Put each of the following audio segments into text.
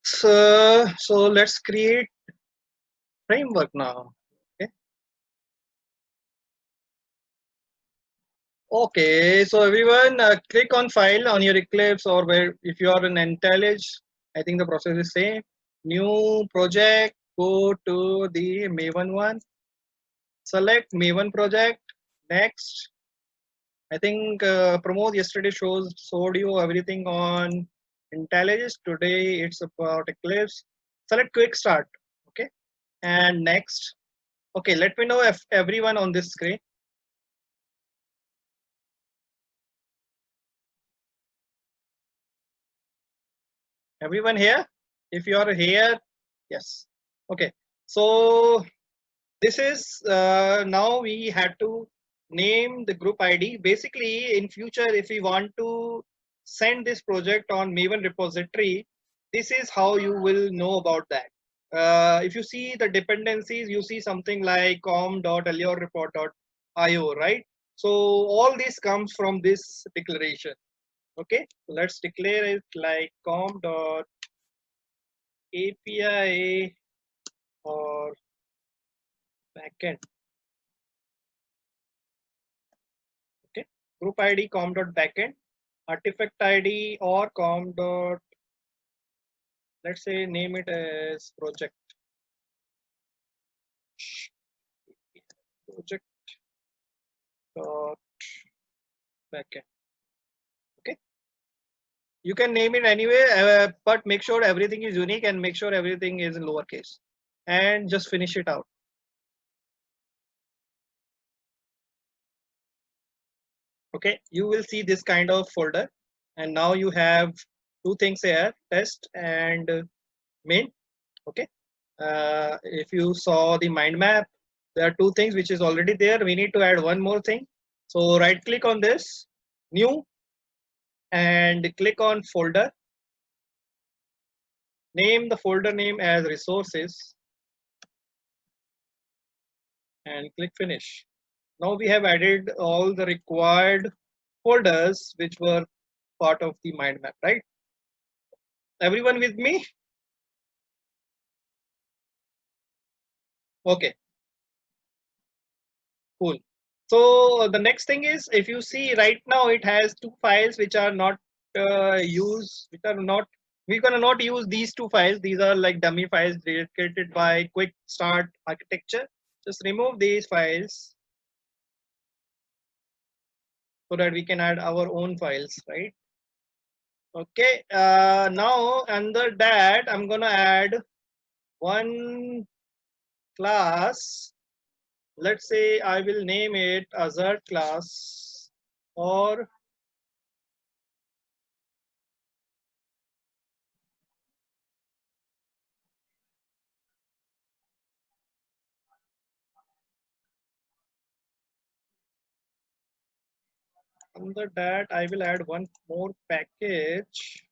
So let's create framework now. Okay. Okay. So everyone, click on file on your Eclipse or where if you are in IntelliJ, I think the process is same. New project. Go to the Maven one. Select Maven project. Next. I think Pramod yesterday showed you everything on IntelliJ. Today it's about Eclipse. Select quick start. Okay. And next. Okay, let me know if everyone on this screen. Everyone here? If you are here, yes. Okay. So this is now we had to name the group ID. Basically, in future, if we want to send this project on Maven repository, this is how you will know about that. If you see the dependencies, you see something like com.allurereport.io, right? So all this comes from this declaration. Okay, let's declare it like com.api or backend. Okay, group ID com.backend, artifact ID or com. Let's say name it as project project dot backend. Okay, you can name it anyway, but make sure everything is unique and make sure everything is in lowercase, and just finish it out. Okay, you will see this kind of folder, and now you have two things here: test and main. Okay, if you saw the mind map, there are two things which is already there. We need to add one more thing. So right click on this, new, and click on folder. Name the folder name as resources and click finish. Now we have added all the required folders which were part of the mind map, right? Everyone with me? Okay, cool. So the next thing is, if you see right now, it has two files which are not used, which are not, we're gonna not use these two files. These are like dummy files created by Quick Start Architecture. Just remove these files so that we can add our own files, right? Okay, now under that, I'm gonna add one class. Let's say I will name it Azure class, or under that I will add one more package.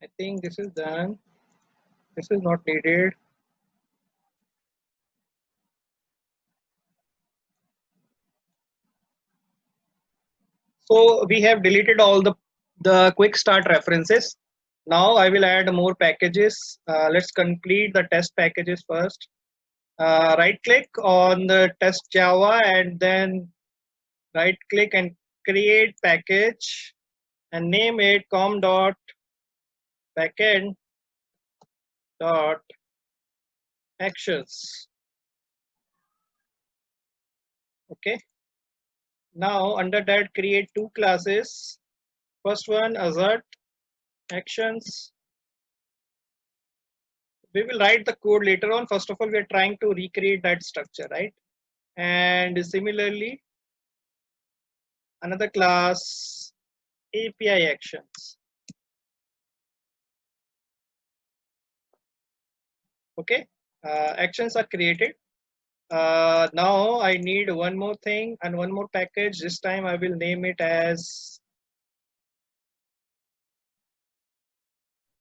I think this is done. This is not needed. So we have deleted all the quick start references. Now I will add more packages. Let's complete the test packages first. Right click on the test Java and then right click and create package and name it com.backend dot actions. Okay, now under that create two classes. First one Azure actions. We will write the code later on. First of all, we are trying to recreate that structure, right? And similarly another class API actions. Okay, actions are created. Now I need one more thing and one more package. This time I will name it as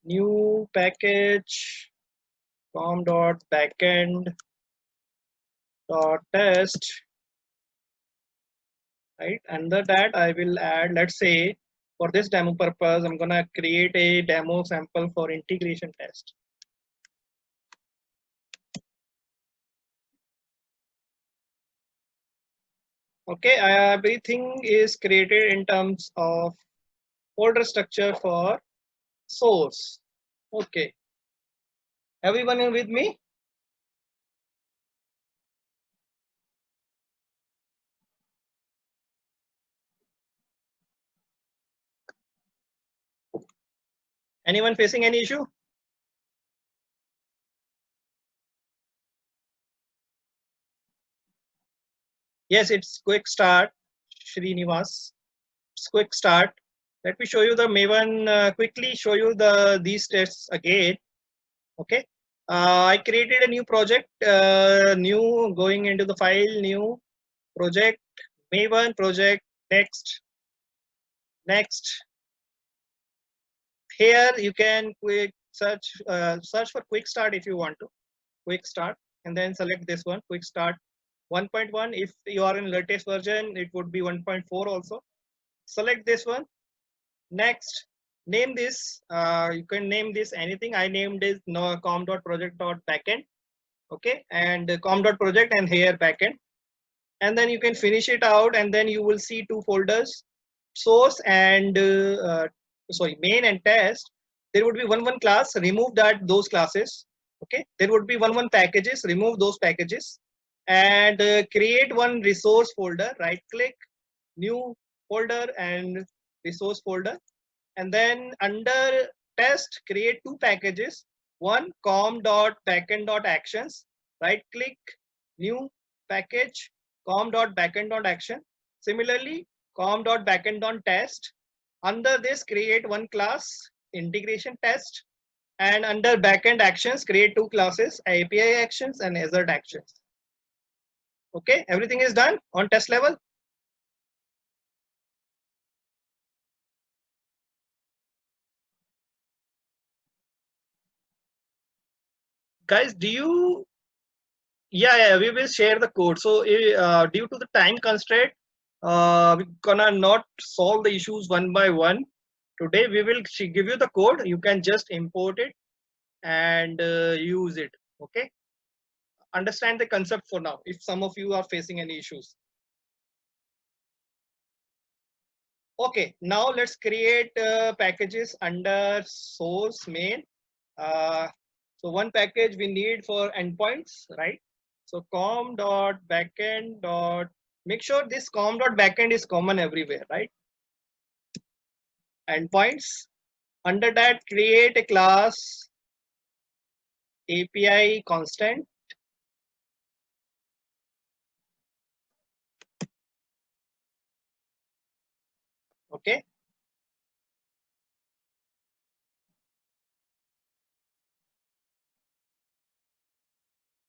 new package com.backend dot test. Right, under that I will add, let's say For this demo purpose, I'm gonna create a demo sample for integration test. Okay, everything is created in terms of folder structure for source. Okay, everyone is with me? Anyone facing any issue? Yes, it's quick start, Srinivas. It's quick start. Let me show you the Maven, quickly show you these tests again. Okay. I created a new project, new going into the file, new project, Maven project, next. Here you can quick search for quick start if you want to, quick start, and then select this one, quick start 1.1. If you are in latest version, it would be 1.4 also. Select this one. Next, name this. You can name this anything. I named this no com.project.backend. Okay, and com.project and here backend. And then you can finish it out, and then you will see two folders, source and sorry, main and test. There would be one class. Remove those classes. Okay, there would be one packages. Remove those packages, and create one resource folder. Right click, new folder and resource folder, and then under test create two packages, one com.backend.actions. Right click, new package, com.backend.action. Similarly, com.backend.test. Under this create one class, integration test, and under backend actions create two classes, API actions and Azure actions. Okay, everything is done on test level. Guys, do you yeah, we will share the code. So due to the time constraint, we're gonna not solve the issues one by one. Today we will give you the code. You can just import it and use it. Okay, understand the concept for now if some of you are facing any issues. Okay, now let's create packages under source main. uh, so one package we need for endpoints, right? So com.backend. Make sure this com.backend is common everywhere, right? Endpoints. Under that create a class API constant. Okay,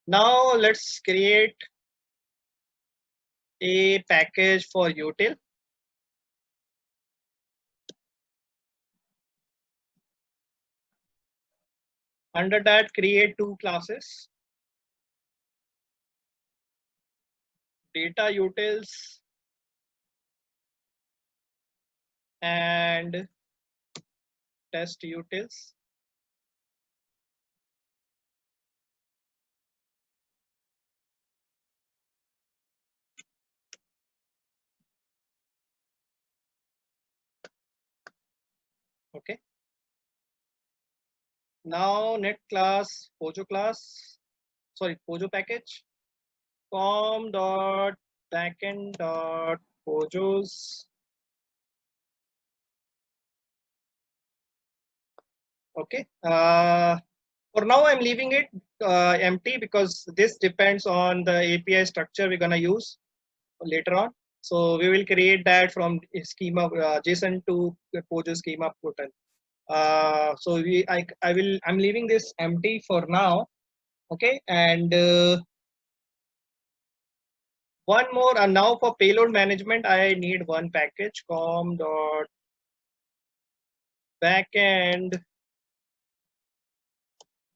now let's create a package for util. Under that create two classes, data utils and test utils. Okay, now net class Pojo class, sorry, Pojo package, com dot backend dot pojos. Okay, for now I'm leaving it empty because this depends on the API structure we're gonna use later on. So we will create that from schema JSON to the Pojo schema portal. So I'm leaving this empty for now. Okay, and one more, and now for payload management I need one package, com dot backend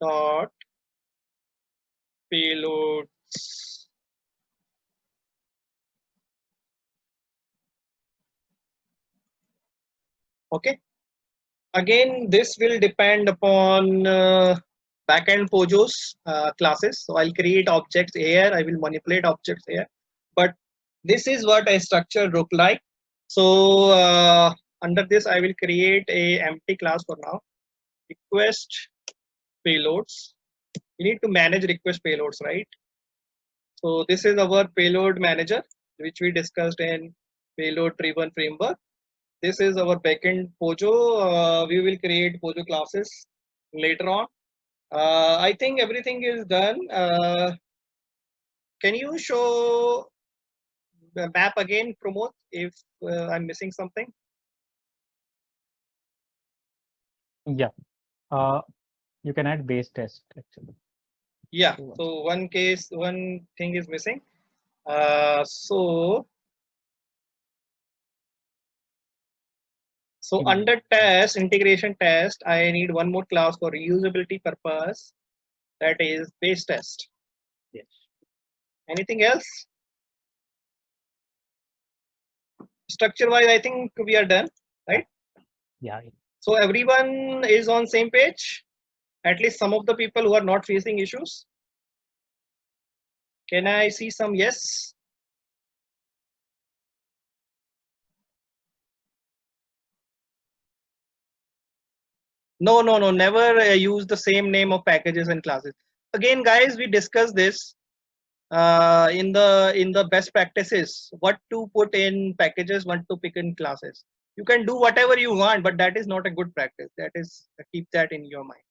dot payloads. Okay. Again, this will depend upon backend Pojo's classes. So I'll create objects here. I will manipulate objects here. But this is what a structure look like. So under this, I will create a empty class for now. Request payloads. You need to manage request payloads, right? So this is our payload manager, which we discussed in payload driven framework. This is our backend Pojo. We will create Pojo classes later on. I think everything is done. Can you show the map again, Pramod, if I'm missing something? Yeah. Uh, you can add base test actually. Yeah. to one. So one thing is missing. So In under test, integration test, I need one more class for reusability purpose. That is base test. yes. Anything else? Structure wise, I think we are done, Yeah. right? Yeah. So everyone is on same page. At least some of the people who are not facing issues. Can I see some yes? No, no, no. Never use the same name of packages and classes. Again, guys, we discussed this in the best practices. What to put in packages, what to pick in classes. You can do whatever you want, but that is not a good practice. That is keep that in your mind.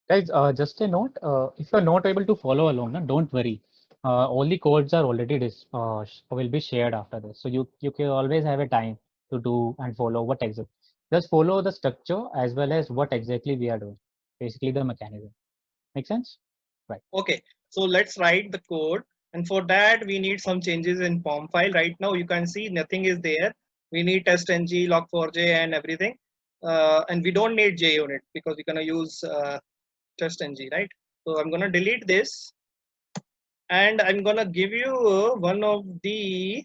Guys, just a note, if you're not able to follow along, no, don't worry. All the codes are already will be shared after this. So you can always have a time to do and follow what exactly. Just follow the structure as well as what exactly we are doing. Basically the mechanism. Make sense? Right. Okay, so let's write the code. And for that, we need some changes in form file. Right now, you can see nothing is there. We need testng, log4j, and everything. And we don't need JUnit because we're going to use testng, right? So I'm going to delete this. And I'm going to give you one of the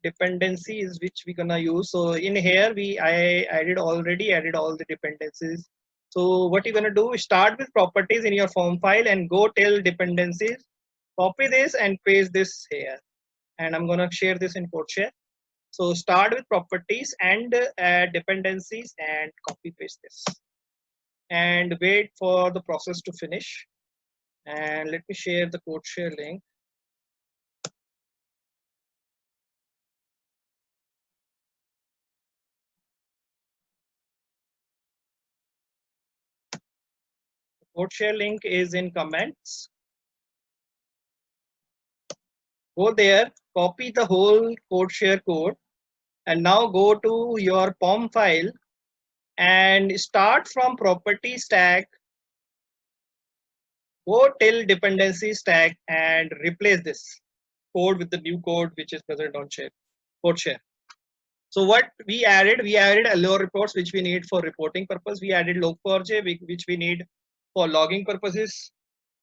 dependencies which we're going to use. So in here, I already added all the dependencies. So what you're going to do, start with properties in your form file and go till dependencies. Copy this and paste this here. And I'm going to share this in CodeShare. So start with properties and add dependencies and copy paste this. And wait for the process to finish. And let me share the CodeShare link. CodeShare link is in comments. Go there, copy the whole CodeShare code, and now go to your POM file and start from property stack, go till dependency stack and replace this code with the new code which is present on CodeShare. So what we added Allure reports which we need for reporting purpose. We added log4j which we need for logging purposes,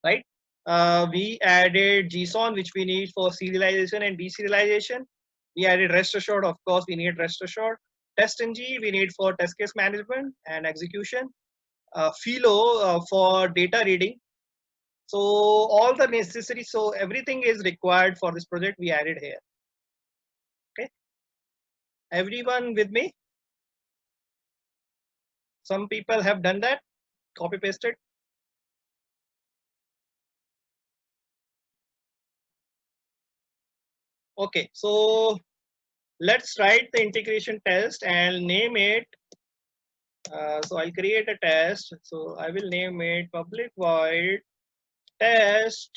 right? We added JSON which we need for serialization and deserialization. We added rest assured, of course we need rest assured. Testng we need for test case management and execution. Philo for data reading. So all the necessary, so everything is required for this project we added here. Okay, everyone with me? Some people have done that, copy pasted. Okay, so let's write the integration test and name it. So I'll create a test. So I will name it public void test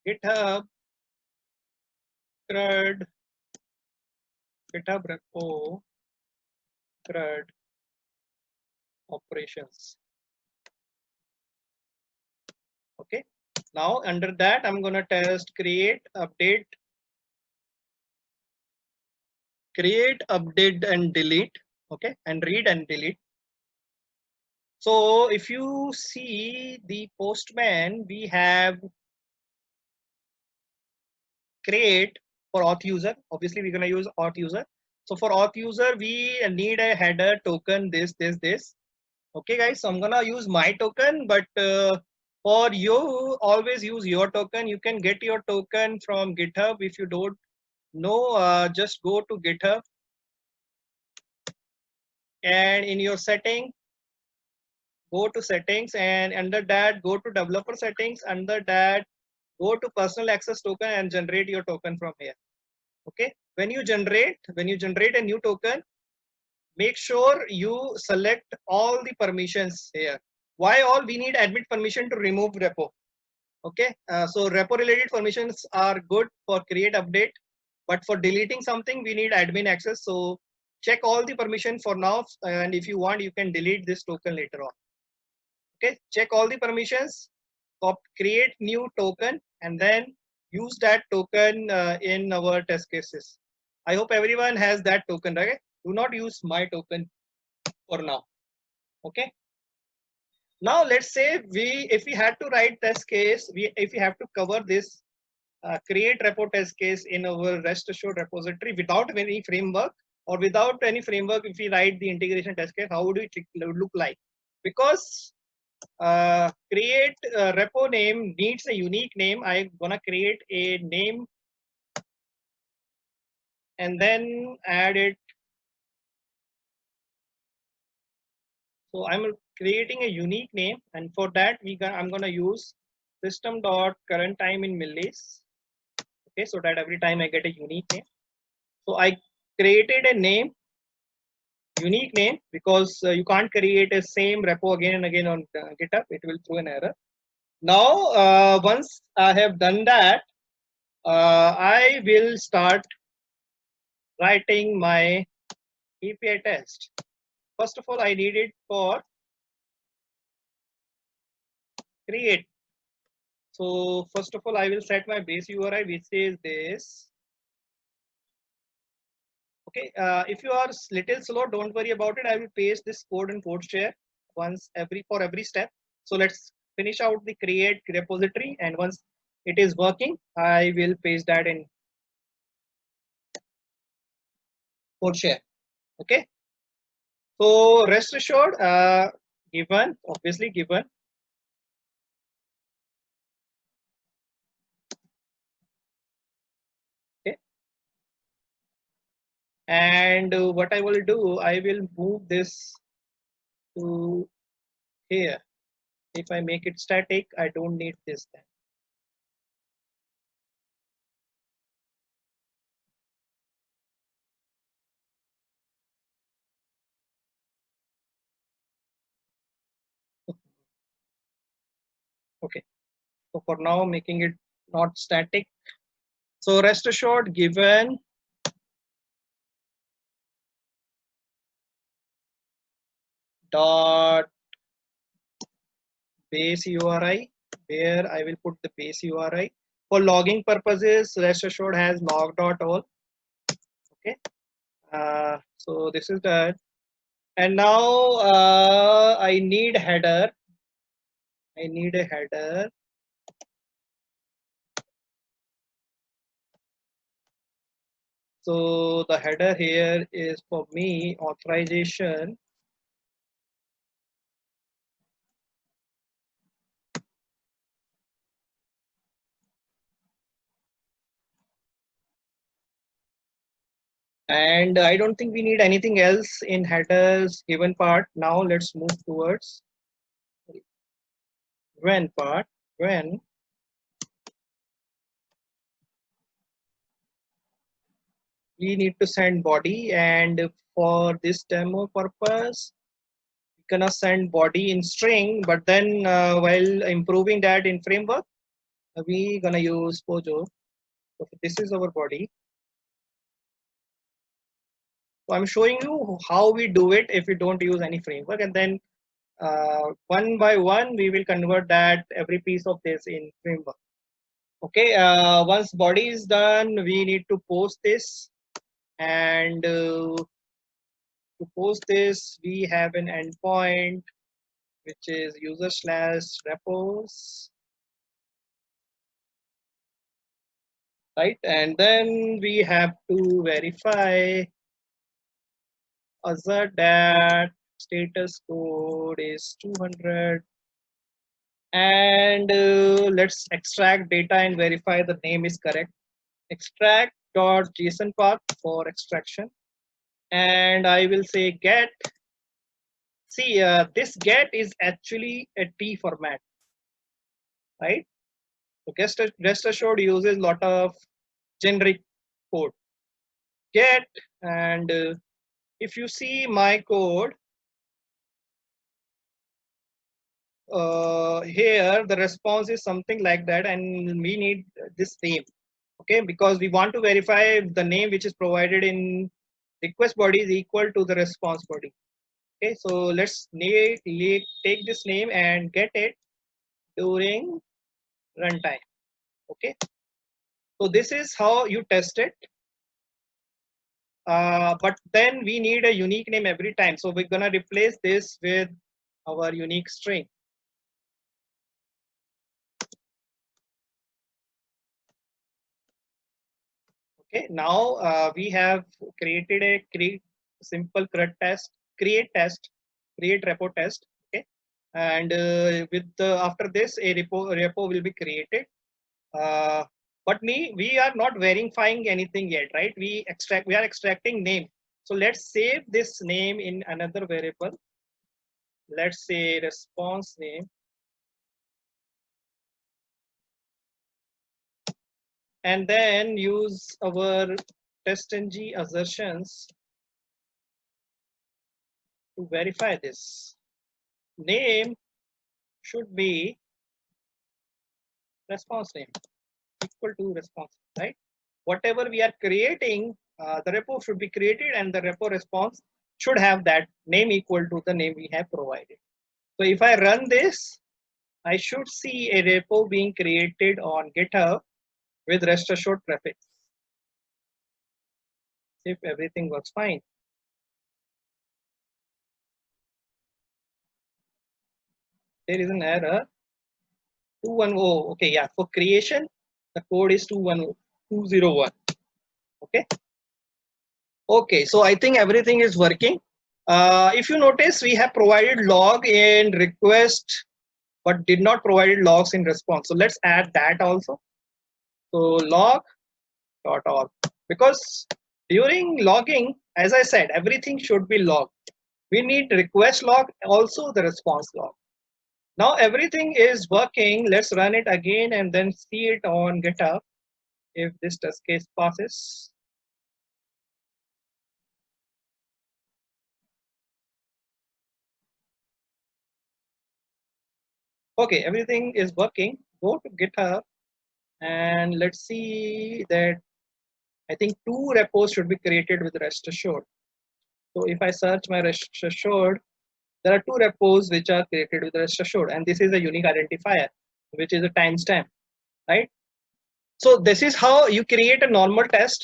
GitHub CRUD GitHub repo CRUD operations. Okay. Now under that, I'm gonna test create, update, and delete. Okay, and read and delete. So if you see the Postman, we have create, for auth user. Obviously, we're gonna use auth user. So for auth user, we need a header token, this. Okay, guys. So I'm gonna use my token, but for you, always use your token. You can get your token from GitHub. If you don't know, just go to GitHub and in your setting, go to settings, and under that, go to developer settings. Under that, go to personal access token and generate your token from here. Okay. When you generate a new token, make sure you select all the permissions here. Why all? We need admin permission to remove repo. Okay, so repo related permissions are good for create update, but for deleting something we need admin access. So check all the permission for now, and if you want, you can delete this token later on. Okay, check all the permissions, create new token, and then use that token in our test cases. I hope everyone has that token, right? Do not use my token for now. Okay. Now let's say if we had to write test case, if we have to cover this create repo test case in our rest assured repository without any framework, or without any framework, if we write the integration test case, how would it look like? Because create repo name needs a unique name. I'm gonna create a name and then add it. So I'm creating a unique name, and for that I'm gonna use system.current-time in millis. Okay, so that every time I get a unique name. So I created a name, unique name, because you can't create a same repo again and again on GitHub. It will throw an error. Now, once I have done that, I will start writing my API test. First of all, I need it for create. So first of all, I will set my base URI, which is this. Okay, if you are little slow, don't worry about it. I will paste this code in CodeShare for every step. So let's finish out the create repository, and once it is working, I will paste that in CodeShare. Okay. So rest assured, given, obviously given. Okay. And what I will do, I will move this to here. If I make it static, I don't need this then. Okay. So for now, making it not static. So rest assured, given dot base URI, where I will put the base URI. For logging purposes, rest assured has log.all. Okay. So this is that. And now I need header. I need a header. So the header here is for me authorization. And I don't think we need anything else in headers given part. Now let's move towards when part. When we need to send body, and for this demo purpose, we're gonna send body in string, but then while improving that in framework, we gonna use Pojo. So this is our body. So I'm showing you how we do it if we don't use any framework, and then one by one we will convert that every piece of this in framework. Okay, once body is done, we need to post this, and to post this we have an endpoint which is user/repos. right? And then we have to verify assert that status code is 200, and let's extract data and verify the name is correct. Extract.json path for extraction, and I will say get. See, this get is actually a T format, right? So rest assured uses lot of generic code. Get, and if you see my code, here the response is something like that, and we need this name, okay, because we want to verify if the name which is provided in request body is equal to the response body. Okay, so let's take this name and get it during runtime. Okay, so this is how you test it, but then we need a unique name every time, so we're gonna replace this with our unique string. Okay, now we have created a simple create repo test. Okay, and with after this a repo will be created. Uh, but we are not verifying anything yet, right? We are extracting name. So let's save this name in another variable. Let's say response name, and then use our testng assertions to verify this. Name should be response name equal to response, right? Whatever we are creating, the repo should be created, and the repo response should have that name equal to the name we have provided. So if I run this, I should see a repo being created on GitHub with rest assured prefix. If everything works fine. There is an error. 210. Okay, yeah. For creation, the code is 201. Okay. Okay, so I think everything is working. If you notice, we have provided log in request, but did not provide logs in response. So let's add that also. So log.org, because during logging, as I said, everything should be logged. We need request log, also the response log. Now everything is working. Let's run it again and then see it on GitHub if this test case passes. Okay, everything is working. Go to GitHub and let's see that I think 2 repos should be created with rest assured. So if I search my rest assured, there are 2 repos which are created with rest assured, and this is a unique identifier, which is a timestamp, right? So this is how you create a normal test